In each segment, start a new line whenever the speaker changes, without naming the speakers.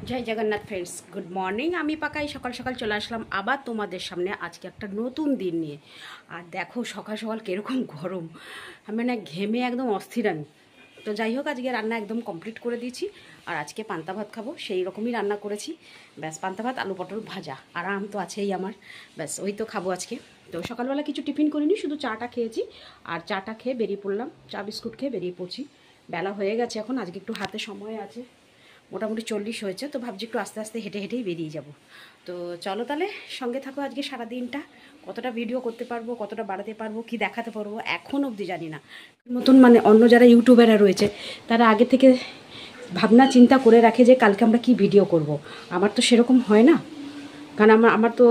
জয় Jagannath friends, good morning. আমি পাকাই সকাল সকাল চলে আসলাম আবার তোমাদের সামনে আজকে একটা নতুন দিন নিয়ে। আর দেখো সকাল সকাল কীরকম গরম, আমি না ঘেমে একদম অস্থির আমি। তো যাই হোক, আজকে রান্না একদম কমপ্লিট করে দিয়েছি। আর আজকে পান্তা ভাত খাবো, সেই রকমই রান্না করেছি। ব্যাস, পান্তা ভাত, আলু পটল ভাজা, আর আম তো আছেই আমার। ব্যাস ওই তো খাবো আজকে। তো সকালবেলা কিছু টিফিন করিনি, শুধু চাটা খেয়েছি। আর চাটা খেয়ে বেরিয়ে পড়লাম, চা বিস্কুট খেয়ে বেরিয়ে পড়ছি। বেলা হয়ে গেছে এখন, আজকে একটু হাতে সময় আছে, মোটামুটি 40 হয়েছে। তো ভাবছি একটু আস্তে আস্তে হেঁটে হেঁটেই বেরিয়ে যাব। তো চলো তাহলে সঙ্গে থাকো আজকে সারা দিনটা। কতটা ভিডিও করতে পারবো, কতটা বাড়াতে পারবো, কি দেখাতে পারবো এখন অবধি জানি না। নতুন মানে অন্য যারা ইউটিউবাররা রয়েছে তারা আগে থেকে ভাবনা চিন্তা করে রাখে যে কালকে আমরা কি ভিডিও করব। আমার তো সেরকম হয় না, কারণ আমার তো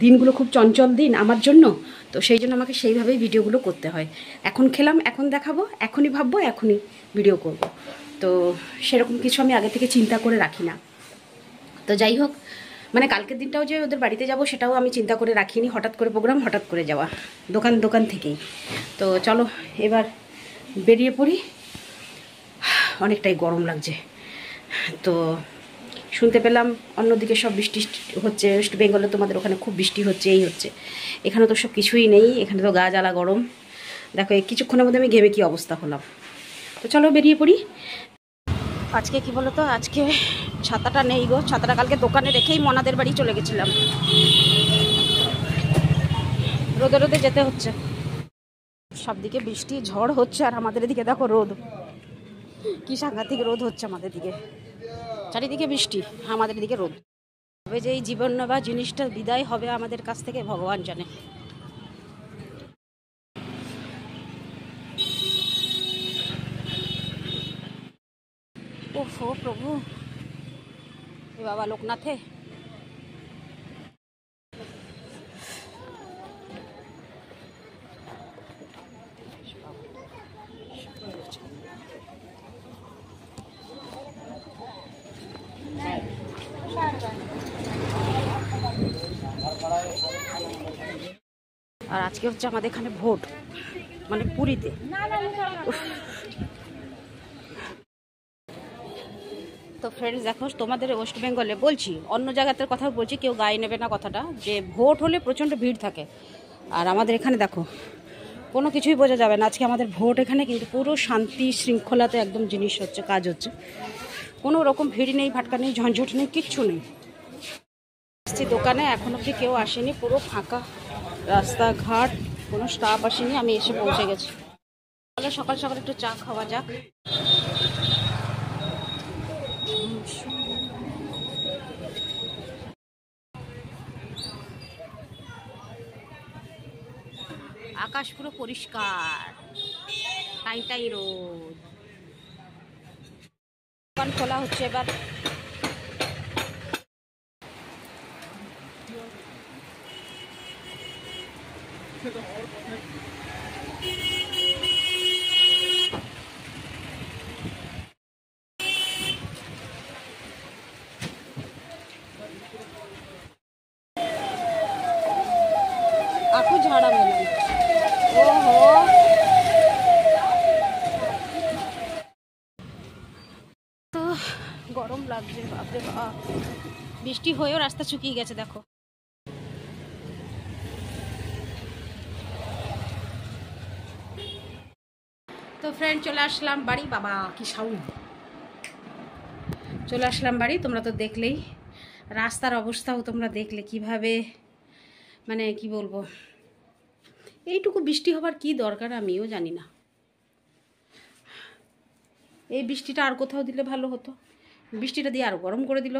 দিনগুলো খুব চঞ্চল দিন আমার জন্য। তো সেই জন্য আমাকে সেইভাবেই ভিডিওগুলো করতে হয়। এখন খেলাম, এখন দেখাবো, এখনই ভাববো, এখনই ভিডিও করব। তো সেরকম কিছু আমি আগে থেকে চিন্তা করে রাখি না। তো যাই হোক, মানে কালকের দিনটাও যে ওদের বাড়িতে যাব সেটাও আমি চিন্তা করে রাখিনি, হঠাৎ করে প্রোগ্রাম, হঠাৎ করে যাওয়া, দোকান থেকেই। তো চলো এবার বেরিয়ে পড়ি। অনেকটাই গরম লাগছে। তো শুনতে পেলাম অন্যদিকে সব বৃষ্টি হচ্ছে, ওয়েস্ট বেঙ্গলে তোমাদের ওখানে খুব বৃষ্টি হচ্ছে, এই হচ্ছে। এখানে তো সব কিছুই নেই, এখানে তো গা জ্বালা গরম। দেখো এই কিছুক্ষণের মধ্যে আমি ঘেমে কী অবস্থা হলাম। তো চলো বেরিয়ে পড়ি। আজকে কি বলো তো, আজকে ছাতাটা নেই গো, ছাতাটা কালকে দোকানে রেখেই মনাদের বাড়ি চলে গেছিলাম। রোদে রোদে যেতে হচ্ছে, সব দিকে বৃষ্টি ঝড় হচ্ছে, আর আমাদের এদিকে দেখো রোদ, কি সাংঘাতিক রোদ হচ্ছে আমাদের দিকে। চারিদিকে বৃষ্টি, আমাদের দিকে রোদ। তবে যে এই জীবন নেওয়া জিনিসটা বিদায় হবে আমাদের কাছ থেকে ভগবান জানে। ওফো প্রভু, এ বাবা লোকনাথে। আর আজকে হচ্ছে আমাদের এখানে ভোট, মানে পুরীতে। তো ফ্রেন্ডস দেখো, তোমাদের ওয়েস্ট বেঙ্গলে বলছি, অন্য জায়গাতে কথা বলছি, কেউ গায়ে নেবে না কথাটা, যে ভোট হলে প্রচণ্ড ভিড় থাকে। আর আমাদের এখানে দেখো কোনো কিছুই বোঝা যাবে না। আজকে আমাদের ভোট এখানে কিন্তু পুরো শান্তি শৃঙ্খলাতে একদম জিনিস হচ্ছে, কাজ হচ্ছে। কোনো রকম ভিড় নেই, ভাটকা নেই, ঝঞ্ঝট নেই, কিচ্ছু নেই। আসছি দোকানে, এখন অবধি কেউ আসেনি, পুরো ফাঁকা রাস্তাঘাট, কোনো স্টাফ আসেনি, আমি এসে পৌঁছে গেছি। তাহলে সকাল সকাল একটু চা খাওয়া যাক। আকাশ পুরো পরিষ্কার, টাই রোদ। দোকান খোলা হচ্ছে এবার। আকু ঝাড়া মেলাম, ওহো। তো গরম লাগছে, বাপরে বাপ। বৃষ্টি হয়েও রাস্তা শুকিয়ে গেছে দেখো। তো ফ্রেন্ড চলে আসলাম বাড়ি, বাবা কি সাউন্ড। চলে আসলাম বাড়ি, তোমরা তো দেখলেই রাস্তার অবস্থাও তোমরা দেখলে কিভাবে, মানে কি বলবো, এইটুকু বৃষ্টি হবার কি দরকার আমিও জানি না। এই বৃষ্টিটা আর কোথাও দিলে ভালো হতো, বৃষ্টিটা দিয়ে আরও গরম করে দিল।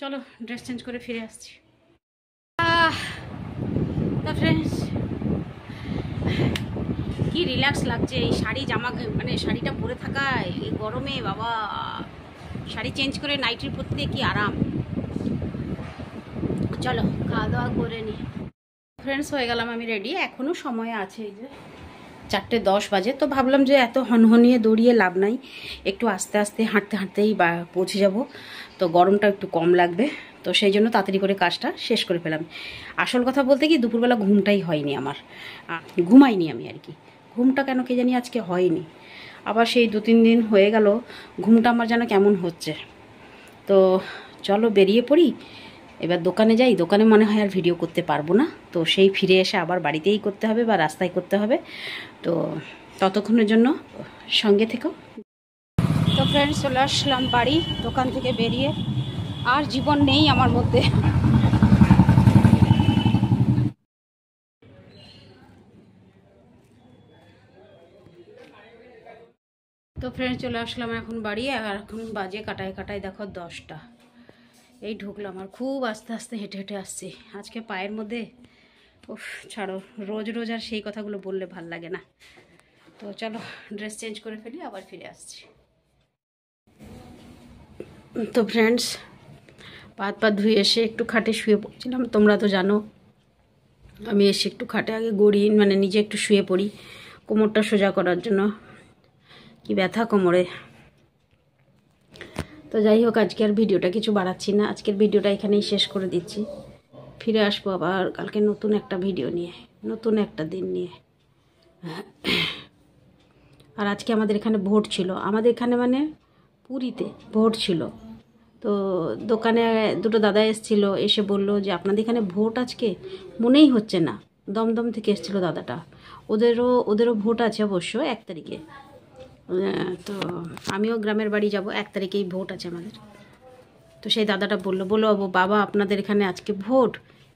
চলো ড্রেস চেঞ্জ করে ফিরে আসছি। তা ফ্রেন্ডস কি রিল্যাক্স লাগছে এই শাড়ি জামা, মানে শাড়িটা পরে থাকায় এই গরমে বাবা। শাড়ি চেঞ্জ করে নাইটির পরতে কি আরাম। চলো খাওয়া দাওয়া করে নি। ফ্রেন্ডস হয়ে গেলাম আমি রেডি, এখনও সময় আছে, এই যে 4:10 বাজে। তো ভাবলাম যে এত হনহনিয়ে দৌড়িয়ে লাভ নাই, একটু আস্তে আস্তে হাঁটতে হাঁটতেই পৌঁছে যাব। তো গরমটা একটু কম লাগবে, তো সেই জন্য তাড়াতাড়ি করে কাজটা শেষ করে ফেলাম। আসল কথা বলতে কি, দুপুরবেলা ঘুমটাই হয়নি আমার, ঘুমাইনি আমি আর কি। ঘুমটা কেন কে জানি আজকে হয়নি, আবার সেই 2-3 দিন হয়ে গেল ঘুমটা আমার যেন কেমন হচ্ছে। তো চলো বেরিয়ে পড়ি, এবার দোকানে যাই। দোকানে মনে হয় আর ভিডিও করতে পারবো না, তো সেই ফিরে এসে আবার বাড়িতেই করতে হবে বা রাস্তায় করতে হবে। তো ততক্ষণের জন্য সঙ্গে থেকো। তো ফ্রেন্ডস, চলে আসলাম বাড়ি দোকান থেকে বেরিয়ে। আর জীবন নেই আমার মধ্যে। তো ফ্রেন্ডস, চলে আসলাম এখন বাড়ি। আর এখন বাজে কাটায় কাটায় দেখো 10টা। এই ঢুকলাম, আর খুব আস্তে আস্তে হেঁটে হেঁটে আসছি। আজকে পায়ের মধ্যে উফ, ছাড়ো, রোজ রোজ আর সেই কথাগুলো বললে ভাল লাগে না। তো চলো ড্রেস চেঞ্জ করে ফেলি, আবার ফিরে আসছি। তো ফ্রেন্ডস, পা ধুয়ে এসে একটু খাটে শুয়ে পড়ছিলাম। তোমরা তো জানো আমি এসে একটু খাটে আগে গড়ি, মানে নিজে একটু শুয়ে পড়ি কোমরটা সোজা করার জন্য। কি ব্যথা কোমরে। তো যাই হোক, আজকে আর ভিডিওটা কিছু বাড়াচ্ছি না। আজকের ভিডিওটা এখানেই শেষ করে দিচ্ছি। ফিরে আসবো আবার কালকে নতুন একটা ভিডিও নিয়ে, নতুন একটা দিন নিয়ে। আর আজকে আমাদের এখানে ভোট ছিল, আমাদের এখানে মানে পুরীতে ভোট ছিল। তো দোকানে দুটো দাদা এসেছিল, এসে বলল যে আপনাদের এখানে ভোট আজকে? মনেই হচ্ছে না, দমদম থেকে এসেছিলো দাদাটা। ওদেরও ভোট আছে অবশ্য 1 তারিখে। তো আমিও গ্রামের বাড়ি যাব, 1 তারিখেই ভোট আছে আমাদের। তো সেই দাদাটা বললো বাবা আপনাদের এখানে আজকে ভোট,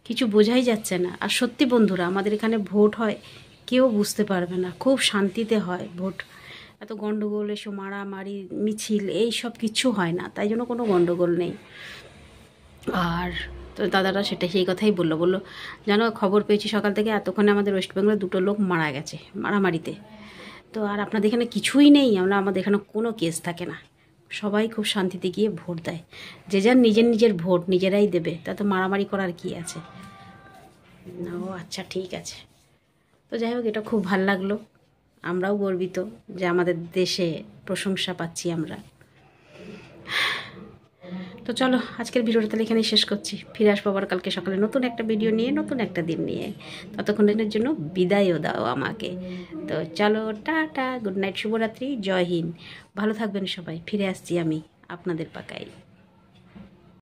কিছু বোঝাই যাচ্ছে না। আর সত্যি বন্ধুরা, আমাদের এখানে ভোট হয় কেউ বুঝতে পারবে না, খুব শান্তিতে হয় ভোট। এত গণ্ডগোল, এসব মারামারি মিছিল এই সব কিচ্ছু হয় না, তাই জন্য কোনো গণ্ডগোল নেই। আর তো দাদাটা সেই কথাই বললো জানো, খবর পেয়েছি সকাল থেকে, এতক্ষণে আমাদের ওয়েস্ট বেঙ্গলে 2টো লোক মারা গেছে মারামারিতে। তো আর আপনাদের এখানে কিছুই নেই, আমাদের এখানে কোনো কেস থাকে না, সবাই খুব শান্তিতে গিয়ে ভোট দেয়। যে যার নিজের ভোট নিজেরাই দেবে, তাতে মারামারি করার কি আছে। ও আচ্ছা, ঠিক আছে। তো যাই হোক, এটা খুব ভাল লাগলো। আমরাও গর্বিত যে আমাদের দেশে প্রশংসা পাচ্ছি আমরা। তো চলো আজকের ভিডিওটা তাহলে এখানেই শেষ করছি। ফিরে আসবো আবার কালকে সকালে নতুন একটা ভিডিও নিয়ে, নতুন একটা দিন নিয়ে। ততক্ষণের জন্য বিদায়ও দাও আমাকে। তো চলো, টাটা, গুড নাইট, শুভরাত্রি, জয় হিন্দ। ভালো থাকবেন সবাই। ফিরে আসছি আমি আপনাদের পাকায়।